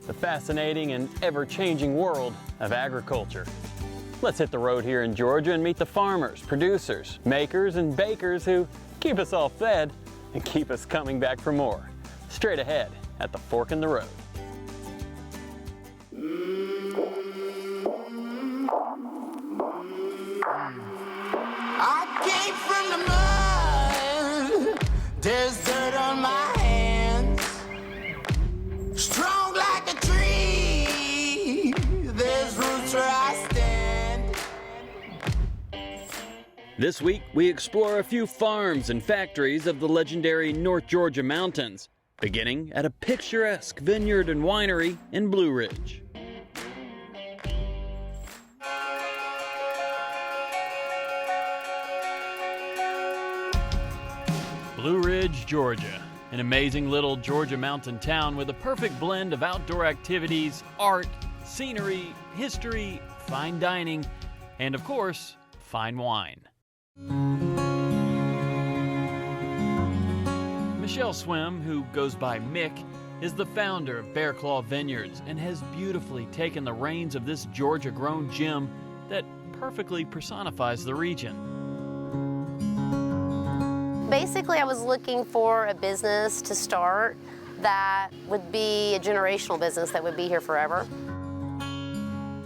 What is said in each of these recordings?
the fascinating and ever-changing world of agriculture. Let's hit the road here in Georgia and meet the farmers, producers, makers, and bakers who keep us all fed and keep us coming back for more. Straight ahead at the fork in the road. I came from the mud, there's dirt on my hands. Strong like a tree, there's roots where I stand. This week, we explore a few farms and factories of the legendary North Georgia mountains, beginning at a picturesque vineyard and winery in Blue Ridge. Blue Ridge, Georgia, an amazing little Georgia mountain town with a perfect blend of outdoor activities, art, scenery, history, fine dining, and of course, fine wine. Michelle Swim, who goes by Mick, is the founder of Bearclaw Vineyards and has beautifully taken the reins of this Georgia-grown gem that perfectly personifies the region. Basically, I was looking for a business to start that would be a generational business that would be here forever.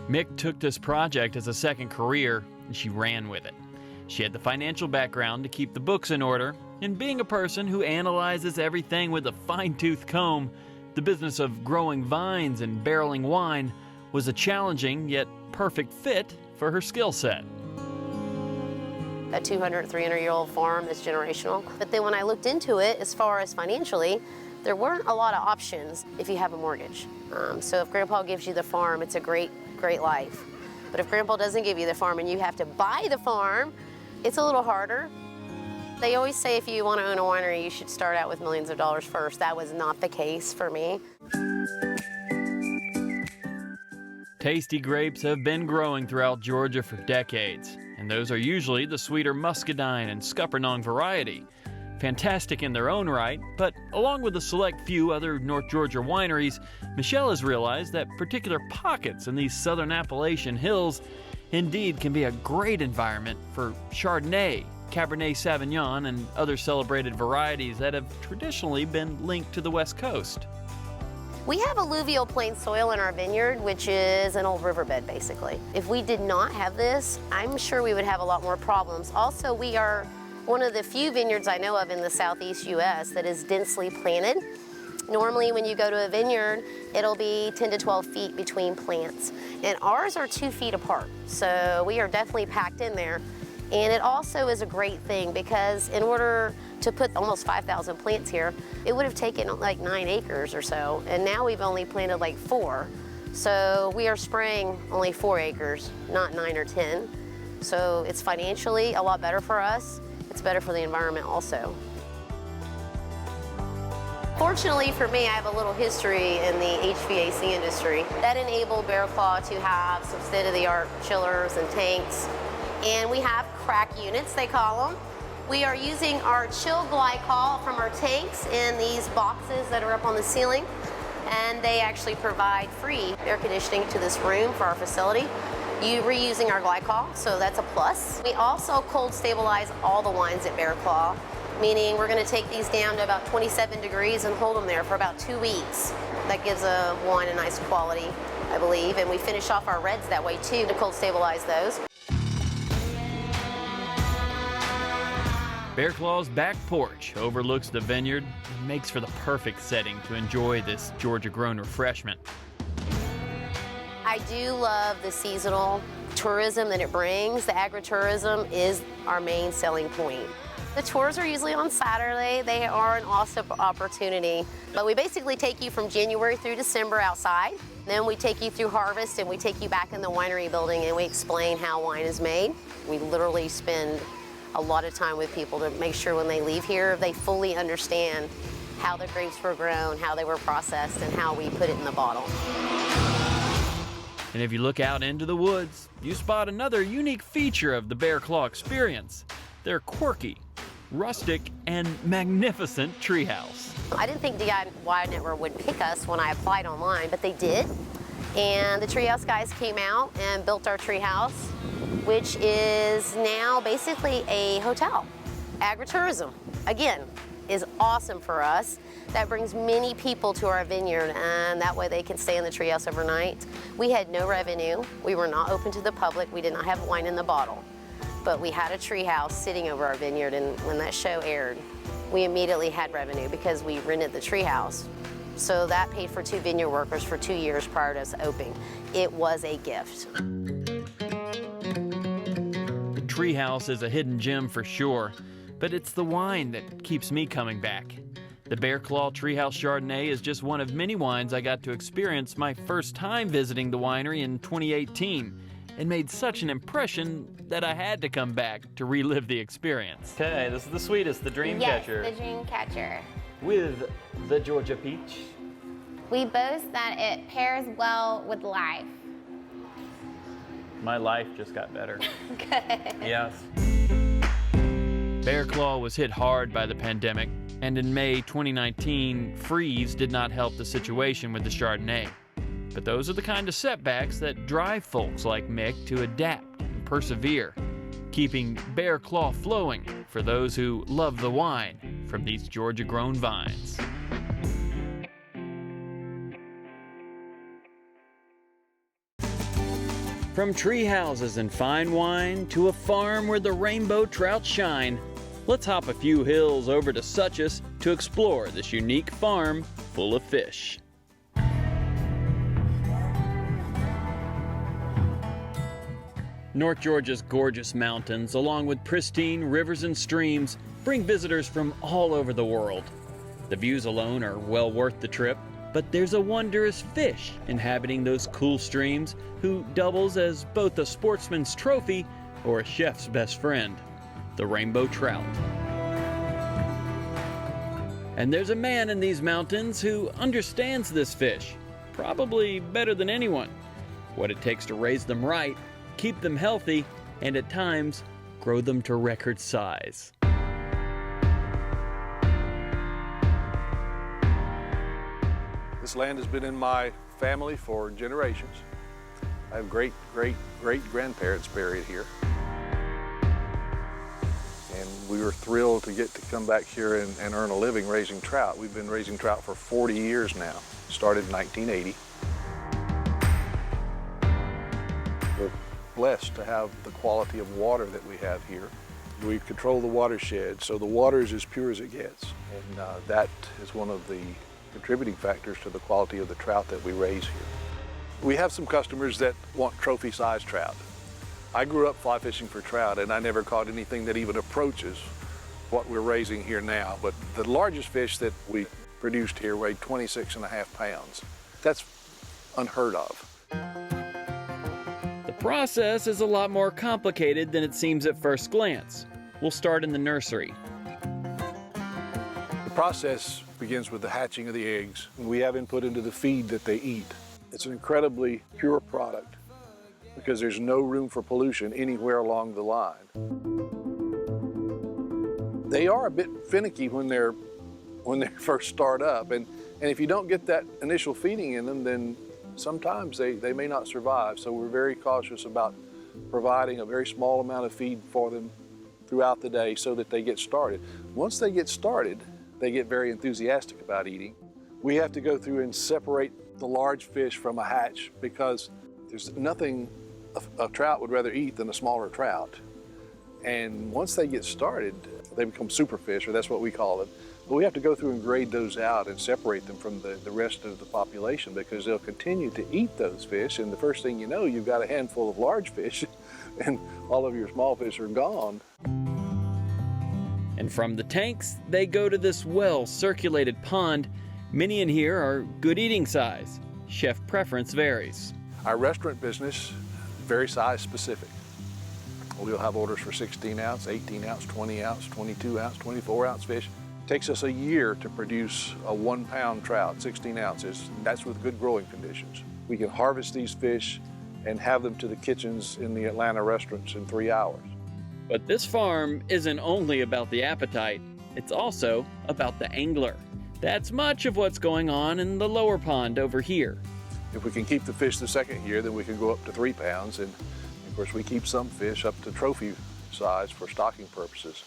Mick took this project as a second career, and she ran with it. She had the financial background to keep the books in order, and being a person who analyzes everything with a fine-tooth comb, the business of growing vines and barreling wine was a challenging yet perfect fit for her skill set. A 200, 300-year-old farm that's generational. But then when I looked into it, as far as financially, there weren't a lot of options if you have a mortgage. So if Grandpa gives you the farm, it's a great, great life. But if Grandpa doesn't give you the farm and you have to buy the farm, it's a little harder. They always say if you want to own a winery, you should start out with millions of dollars first. That was not the case for me. Tasty grapes have been growing throughout Georgia for decades, and those are usually the sweeter muscadine and scuppernong variety. Fantastic in their own right, but along with a select few other North Georgia wineries, Michelle has realized that particular pockets in these southern Appalachian hills indeed can be a great environment for Chardonnay, Cabernet Sauvignon, and other celebrated varieties that have traditionally been linked to the West Coast. We have alluvial plain soil in our vineyard, which is an old riverbed, basically. If we did not have this, I'm sure we would have a lot more problems. Also, we are one of the few vineyards I know of in the southeast U.S. that is densely planted. Normally, when you go to a vineyard, it'll be 10 to 12 feet between plants. And ours are 2 feet apart, so we are definitely packed in there. And it also is a great thing because in order to put almost 5,000 plants here, it would have taken like 9 acres or so, and now we've only planted like 4. So we are spraying only 4 acres, not 9 or 10. So it's financially a lot better for us. It's better for the environment also. Fortunately for me, I have a little history in the HVAC industry. That enabled Bearclaw to have some state-of-the-art chillers and tanks. And we have crack units, they call them. We are using our chill glycol from our tanks in these boxes that are up on the ceiling. And they actually provide free air conditioning to this room for our facility. We're reusing our glycol, so that's a plus. We also cold stabilize all the wines at Bearclaw, meaning we're going to take these down to about 27 degrees and hold them there for about 2 weeks. That gives a wine a nice quality, I believe, and we finish off our reds that way too to cold stabilize those. Bearclaw's back porch overlooks the vineyard and makes for the perfect setting to enjoy this Georgia-grown refreshment. I do love the seasonal tourism that it brings. The agritourism is our main selling point. The tours are usually on Saturday. They are an awesome opportunity. But we basically take you from January through December outside. Then we take you through harvest and we take you back in the winery building and we explain how wine is made. We literally spend a lot of time with people to make sure when they leave here, they fully understand how the grapes were grown, how they were processed, and how we put it in the bottle. And if you look out into the woods, you spot another unique feature of the Bearclaw experience. They're quirky, rustic, and magnificent treehouse. I didn't think DIY Network would pick us when I applied online, but they did. And the treehouse guys came out and built our treehouse, which is now basically a hotel. Agritourism, again, is awesome for us. That brings many people to our vineyard, and that way they can stay in the treehouse overnight. We had no revenue. We were not open to the public. We did not have wine in the bottle. But we had a treehouse sitting over our vineyard, and when that show aired, we immediately had revenue because we rented the treehouse. So that paid for 2 vineyard workers for 2 years prior to us opening. It was a gift. The treehouse is a hidden gem for sure, but it's the wine that keeps me coming back. The Bearclaw Treehouse Chardonnay is just one of many wines I got to experience my first time visiting the winery in 2018, and made such an impression that I had to come back to relive the experience. Okay, this is the sweetest, the Dream Catcher. Yes, the Dream Catcher. With the Georgia Peach. We boast that it pairs well with life. My life just got better. Good. Yes. Bearclaw was hit hard by the pandemic, and in May 2019, freeze did not help the situation with the Chardonnay. But those are the kind of setbacks that drive folks like Mick to adapt and persevere, keeping Bearclaw flowing for those who love the wine from these Georgia-grown vines. From tree houses and fine wine to a farm where the rainbow trout shine, let's hop a few hills over to Suchus to explore this unique farm full of fish. North Georgia's gorgeous mountains, along with pristine rivers and streams, bring visitors from all over the world. The views alone are well worth the trip, but there's a wondrous fish inhabiting those cool streams who doubles as both a sportsman's trophy or a chef's best friend, the rainbow trout. And there's a man in these mountains who understands this fish, probably better than anyone, what it takes to raise them right, keep them healthy, and at times, grow them to record size. This land has been in my family for generations. I have great grandparents buried here. And we were thrilled to get to come back here and earn a living raising trout. We've been raising trout for 40 years now. Started in 1980. We're blessed to have the quality of water that we have here. We control the watershed, so the water is as pure as it gets. And that is one of the contributing factors to the quality of the trout that we raise here. We have some customers that want trophy-sized trout. I grew up fly fishing for trout, and I never caught anything that even approaches what we're raising here now. But the largest fish that we produced here weighed 26.5 pounds. That's unheard of. The process is a lot more complicated than it seems at first glance. We'll start in the nursery. The process begins with the hatching of the eggs. We have input into the feed that they eat. It's an incredibly pure product because there's no room for pollution anywhere along the line. They are a bit finicky when they first start up, and if you don't get that initial feeding in them, then sometimes they may not survive. So we're very cautious about providing a very small amount of feed for them throughout the day so that they get started. Once they get started, they get very enthusiastic about eating. We have to go through and separate the large fish from a hatch because there's nothing a trout would rather eat than a smaller trout. And once they get started, they become super fish, or that's what we call it. But we have to go through and grade those out and separate them from the rest of the population because they'll continue to eat those fish, and the first thing you know, you've got a handful of large fish and all of your small fish are gone. And from the tanks, they go to this well-circulated pond. Many in here are good eating size. Chef preference varies. Our restaurant business, very size specific. We'll have orders for 16 ounce, 18 ounce, 20 ounce, 22 ounce, 24 ounce fish. It takes us a year to produce a 1 pound trout, 16 ounces. That's with good growing conditions. We can harvest these fish and have them to the kitchens in the Atlanta restaurants in 3 hours. But this farm isn't only about the appetite, it's also about the angler. That's much of what's going on in the lower pond over here. If we can keep the fish the second year, then we can go up to 3 pounds. And of course, we keep some fish up to trophy size for stocking purposes.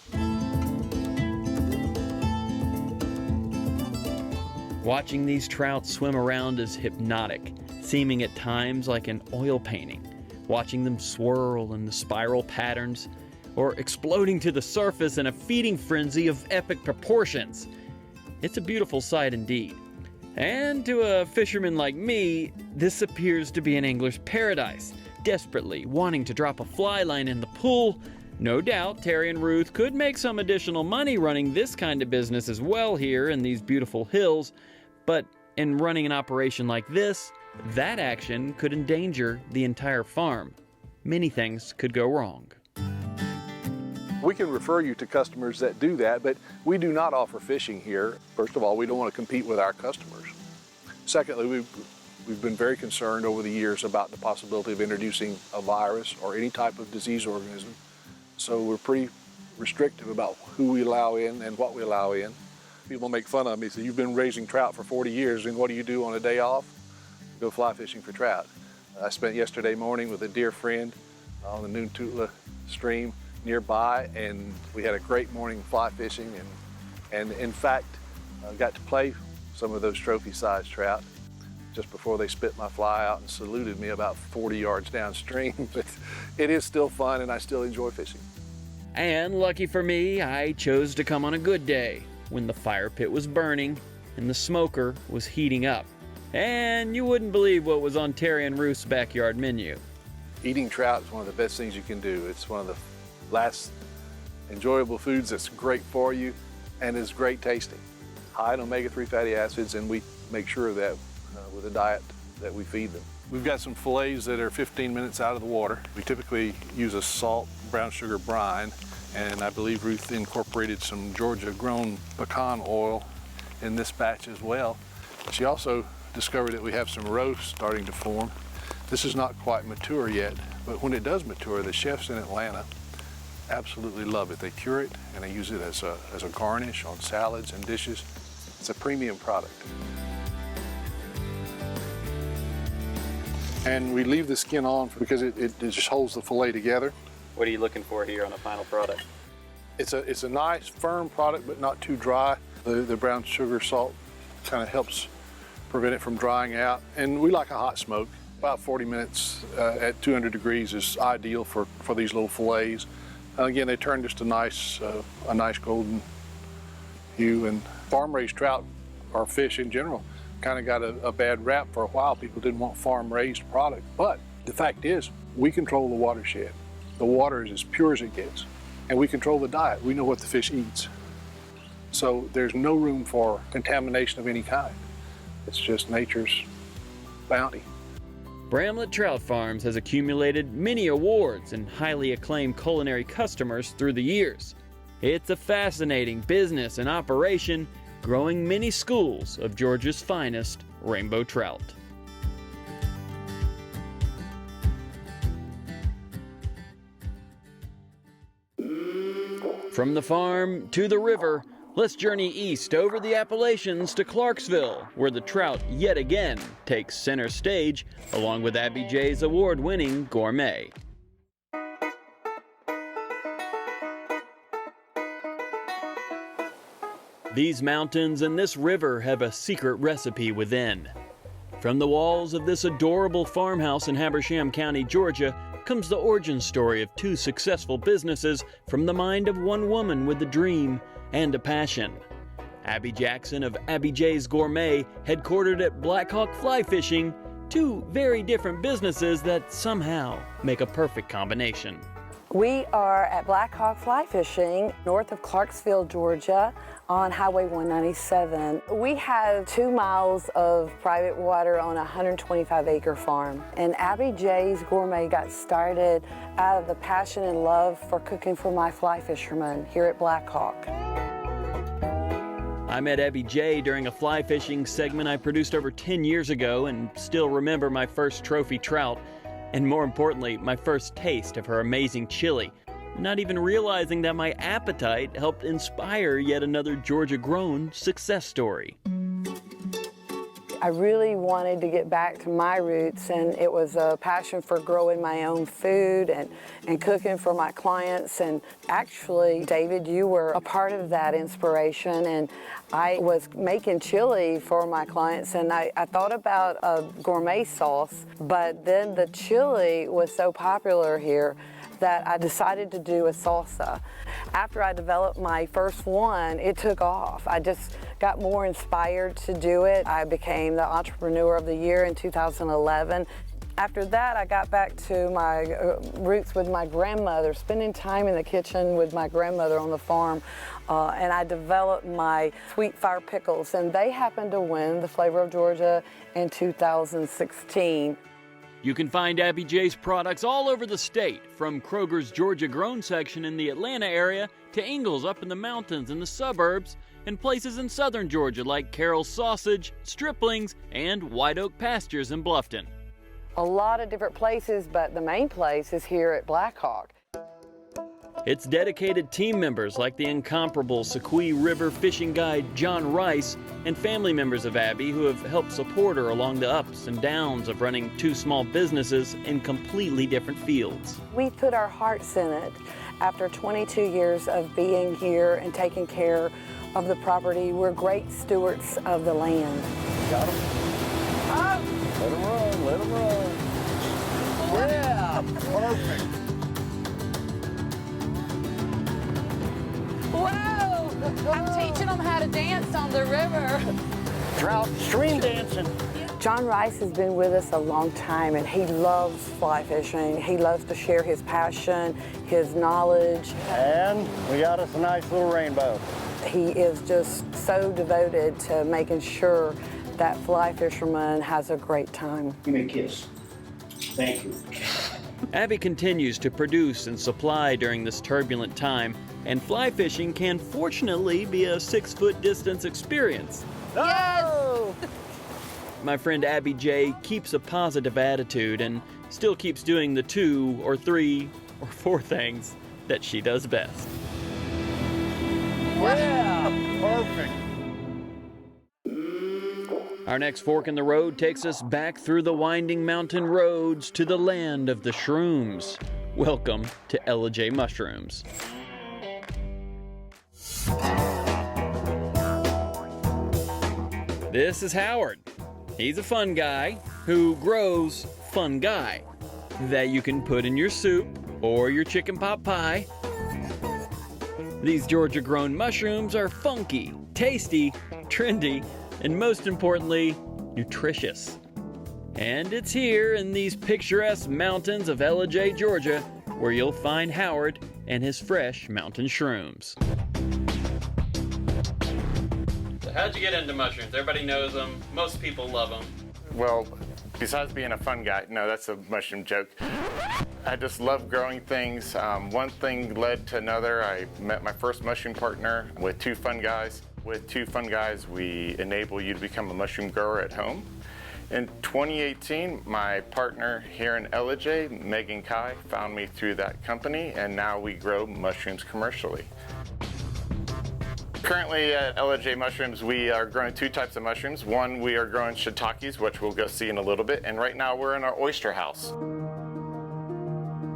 Watching these trout swim around is hypnotic, seeming at times like an oil painting. Watching them swirl in the spiral patterns, or exploding to the surface in a feeding frenzy of epic proportions. It's a beautiful sight indeed. And to a fisherman like me, this appears to be an angler's paradise, desperately wanting to drop a fly line in the pool. No doubt Terry and Ruth could make some additional money running this kind of business as well here in these beautiful hills, but in running an operation like this, that action could endanger the entire farm. Many things could go wrong. We can refer you to customers that do that, but we do not offer fishing here. First of all, we don't want to compete with our customers. Secondly, we've been very concerned over the years about the possibility of introducing a virus or any type of disease organism. So we're pretty restrictive about who we allow in and what we allow in. People make fun of me, say, you've been raising trout for 40 years, and what do you do on a day off? Go fly fishing for trout. I spent yesterday morning with a dear friend on the Noontula stream nearby, and we had a great morning fly fishing, and in fact, got to play some of those trophy-sized trout just before they spit my fly out and saluted me about 40 yards downstream. But it is still fun, and I still enjoy fishing. And lucky for me, I chose to come on a good day, when the fire pit was burning and the smoker was heating up. And you wouldn't believe what was on Terry and Ruth's backyard menu. Eating trout is one of the best things you can do. It's one of the last enjoyable foods that's great for you and is great tasting. High in omega-3 fatty acids, and we make sure of that with the diet that we feed them. We've got some fillets that are 15 minutes out of the water. We typically use a salt brown sugar brine, and I believe Ruth incorporated some Georgia-grown pecan oil in this batch as well. She also discovered that we have some roast starting to form. This is not quite mature yet, but when it does mature, the chefs in Atlanta absolutely love it. They cure it and they use it as a garnish on salads and dishes. It's a premium product. And we leave the skin on because it just holds the fillet together. What are you looking for here on the final product? It's a nice, firm product, but not too dry. The brown sugar salt kind of helps prevent it from drying out. And we like a hot smoke. About 40 minutes at 200 degrees is ideal for these little fillets. Again, they turn just a nice golden hue. And farm-raised trout, or fish in general, kind of got a bad rap for a while. People didn't want farm-raised product. But the fact is, we control the watershed. The water is as pure as it gets. And we control the diet. We know what the fish eats. So there's no room for contamination of any kind. It's just nature's bounty. Bramlett Trout Farms has accumulated many awards and highly acclaimed culinary customers through the years. It's a fascinating business and operation, growing many schools of Georgia's finest rainbow trout. From the farm to the river, let's journey east over the Appalachians to Clarksville, where the trout yet again takes center stage, along with Abby J's award-winning Gourmet. These mountains and this river have a secret recipe within. From the walls of this adorable farmhouse in Habersham County, Georgia, comes the origin story of two successful businesses from the mind of one woman with a dream and a passion. Abby Jackson of Abby Js Gourmet, headquartered at Blackhawk Fly Fishing, two very different businesses that somehow make a perfect combination. We are at Blackhawk Fly Fishing, north of Clarksville, Georgia, on Highway 197. We have 2 miles of private water on a 125-acre farm. And Abby J's Gourmet got started out of the passion and love for cooking for my fly fishermen here at Blackhawk. I met Abby J during a fly fishing segment I produced over 10 years ago and still remember my first trophy trout, and more importantly, my first taste of her amazing chili. not even realizing that my appetite helped inspire yet another Georgia-grown success story. I really wanted to get back to my roots, and it was a passion for growing my own food and cooking for my clients. And actually, David, you were a part of that inspiration, and I was making chili for my clients, and I thought about a gourmet sauce, but then the chili was so popular here that I decided to do a salsa. After I developed my first one, it took off. I just got more inspired to do it. I became the Entrepreneur of the Year in 2011. After that, I got back to my roots with my grandmother, spending time in the kitchen with my grandmother on the farm, and I developed my sweet fire pickles, and they happened to win the Flavor of Georgia in 2016. You can find Abby J's products all over the state, from Kroger's Georgia Grown section in the Atlanta area to Ingles up in the mountains and the suburbs, and places in southern Georgia like Carroll's Sausage, Striplings, and White Oak Pastures in Bluffton. A lot of different places, but the main place is here at Black Hawk. It's dedicated team members like the incomparable Sequoia River fishing guide John Rice and family members of Abby who have helped support her along the ups and downs of running two small businesses in completely different fields. We put our hearts in it. After 22 years of being here and taking care of the property, we're great stewards of the land. Got him. Oh. Let him run, let him run. Yeah, perfect. Whoa! I'm teaching them how to dance on the river. Trout stream dancing. John Rice has been with us a long time, and he loves fly fishing. He loves to share his passion, his knowledge. And we got us a nice little rainbow. He is just so devoted to making sure that fly fisherman has a great time. Give me a kiss. Thank you. Abby continues to produce and supply during this turbulent time, and fly fishing can fortunately be a 6-foot distance experience. No! My friend Abby J keeps a positive attitude and still keeps doing the 2 or 3 or 4 things that she does best. Yeah, perfect. Our next fork in the road takes us back through the winding mountain roads to the land of the shrooms. Welcome to LAJ Mushrooms. This is Howard. He's a fun guy who grows fun guy that you can put in your soup or your chicken pot pie. These Georgia-grown mushrooms are funky, tasty, trendy, and most importantly, nutritious. And it's here in these picturesque mountains of LAJ, Georgia, where you'll find Howard and his fresh mountain shrooms. So how'd you get into mushrooms? Everybody knows them. Most people love them. Well, besides being a fun guy, no, that's a mushroom joke. I just love growing things. One thing led to another. I met my first mushroom partner with 2 fun guys. With 2 fun guys, we enable you to become a mushroom grower at home. In 2018, my partner here in LAJ, Megan Kai, found me through that company, and now we grow mushrooms commercially. Currently at LAJ Mushrooms, we are growing 2 types of mushrooms. One, we are growing shiitakes, which we'll go see in a little bit, and right now we're in our oyster house.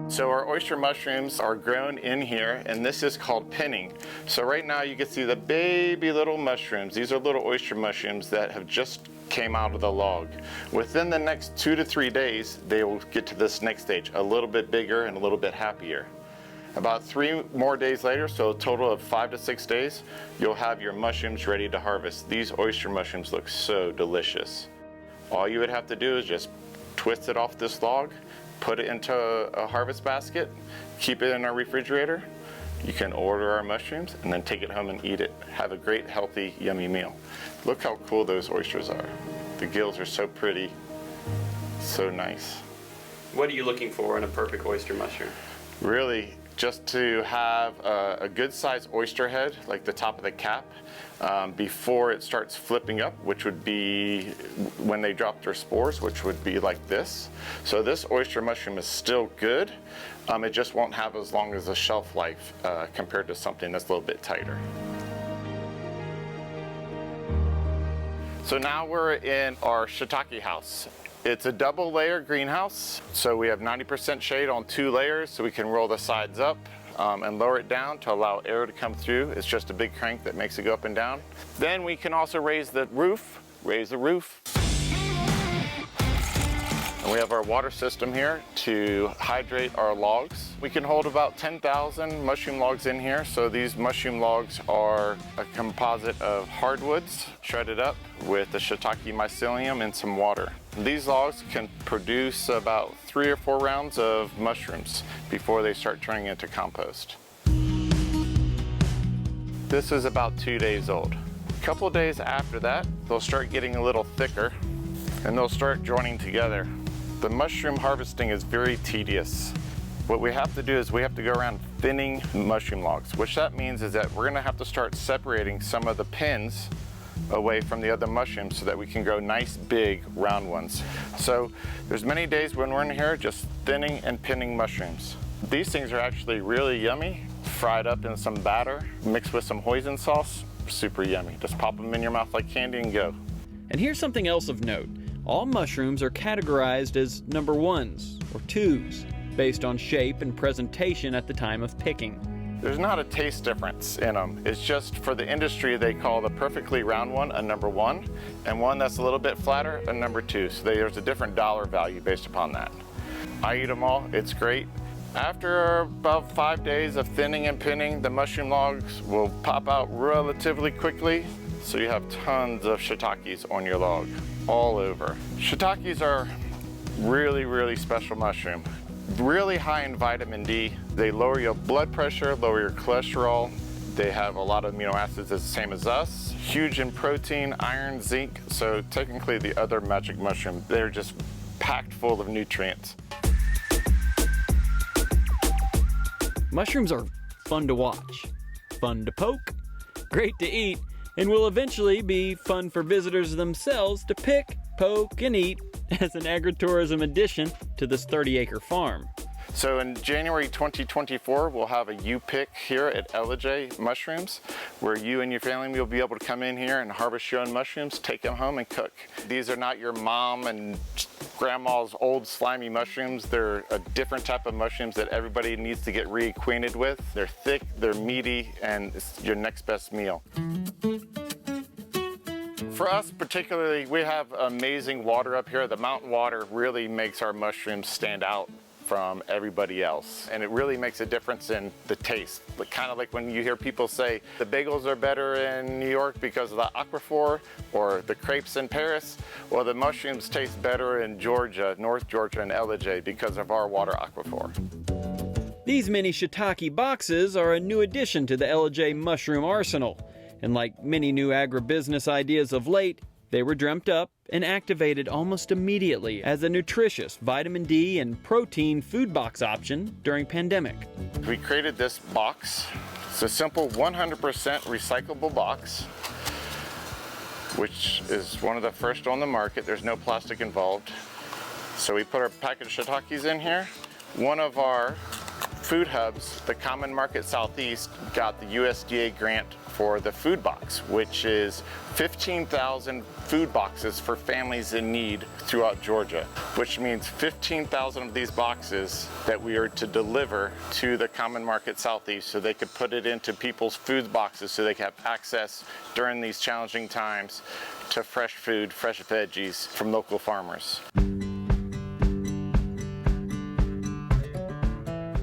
So our oyster mushrooms are grown in here, and this is called pinning. So right now you can see the baby little mushrooms. These are little oyster mushrooms that have just came out of the log. Within the next 2 to 3 days, they will get to this next stage, a little bit bigger and a little bit happier. About 3 more days later, so a total of 5 to 6 days, you'll have your mushrooms ready to harvest. These oyster mushrooms look so delicious. All you would have to do is just twist it off this log, put it into a harvest basket, keep it in our refrigerator. You can order our mushrooms and then take it home and eat it. Have a great, healthy, yummy meal. Look how cool those oysters are. The gills are so pretty, so nice. What are you looking for in a perfect oyster mushroom? Really just to have a good sized oyster head, like the top of the cap, before it starts flipping up, which would be when they drop their spores, which would be like this. So this oyster mushroom is still good. It just won't have as long as a shelf life compared to something that's a little bit tighter. So now we're in our shiitake house. It's a double layer greenhouse. So we have 90% shade on 2 layers, so we can roll the sides up and lower it down to allow air to come through. It's just a big crank that makes it go up and down. Then we can also raise the roof. And we have our water system here to hydrate our logs. We can hold about 10,000 mushroom logs in here. So these mushroom logs are a composite of hardwoods shredded up with the shiitake mycelium and some water. These logs can produce about 3 or 4 rounds of mushrooms before they start turning into compost. This is about 2 days old. A couple days after that, they'll start getting a little thicker and they'll start joining together. The mushroom harvesting is very tedious. What we have to do is we have to go around thinning mushroom logs, which that means is that we're gonna have to start separating some of the pins away from the other mushrooms so that we can grow nice big round ones. So there's many days when we're in here just thinning and pinning mushrooms. These things are actually really yummy, fried up in some batter, mixed with some hoisin sauce, super yummy. Just pop them in your mouth like candy and go. And here's something else of note. All mushrooms are categorized as number 1s or 2s, based on shape and presentation at the time of picking. There's not a taste difference in them. It's just for the industry, they call the perfectly round one a number 1, and one that's a little bit flatter a number 2. So there's a different dollar value based upon that. I eat them all, it's great. After about 5 days of thinning and pinning, the mushroom logs will pop out relatively quickly. So you have tons of shiitakes on your log, all over. Shiitakes are really, really special mushroom. Really high in vitamin D. They lower your blood pressure, lower your cholesterol. They have a lot of amino acids the same as us. Huge in protein, iron, zinc. So technically the other magic mushroom, they're just packed full of nutrients. Mushrooms are fun to watch, fun to poke, great to eat, and will eventually be fun for visitors themselves to pick, poke, and eat as an agritourism addition to this 30-acre farm. So in January 2024, we'll have a U-Pick here at LAJ Mushrooms, where you and your family will be able to come in here and harvest your own mushrooms, take them home and cook. These are not your mom and grandma's old slimy mushrooms. They're a different type of mushrooms that everybody needs to get reacquainted with. They're thick, they're meaty, and it's your next best meal. For us particularly, we have amazing water up here. The mountain water really makes our mushrooms stand out from everybody else. And it really makes a difference in the taste. But kind of like when you hear people say the bagels are better in New York because of the aquifer, or the crepes in Paris, well, the mushrooms taste better in Georgia, North Georgia and LAJ because of our water aquifer. These mini shiitake boxes are a new addition to the LAJ mushroom arsenal. And like many new agribusiness ideas of late, they were dreamt up and activated almost immediately as a nutritious vitamin D and protein food box option during pandemic. We created this box. It's a simple 100% recyclable box, which is one of the first on the market. There's no plastic involved. So we put our packaged shiitakes in here. One of our food hubs, the Common Market Southeast, got the USDA grant for the food box, which is 15,000 food boxes for families in need throughout Georgia, which means 15,000 of these boxes that we are to deliver to the Common Market Southeast so they could put it into people's food boxes so they can have access during these challenging times to fresh food, fresh veggies from local farmers.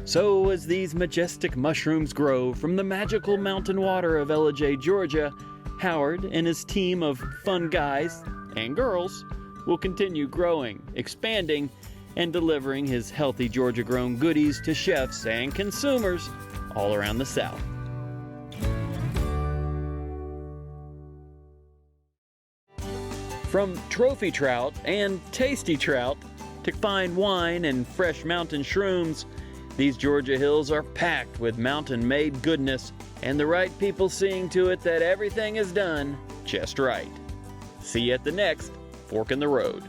So as these majestic mushrooms grow from the magical mountain water of LAJ, Georgia, Howard and his team of fun guys and girls will continue growing, expanding, and delivering his healthy Georgia-grown goodies to chefs and consumers all around the South. From trophy trout and tasty trout to fine wine and fresh mountain shrooms, These Georgia hills are packed with mountain-made goodness, and the right people seeing to it that everything is done just right. See you at the next fork in the road.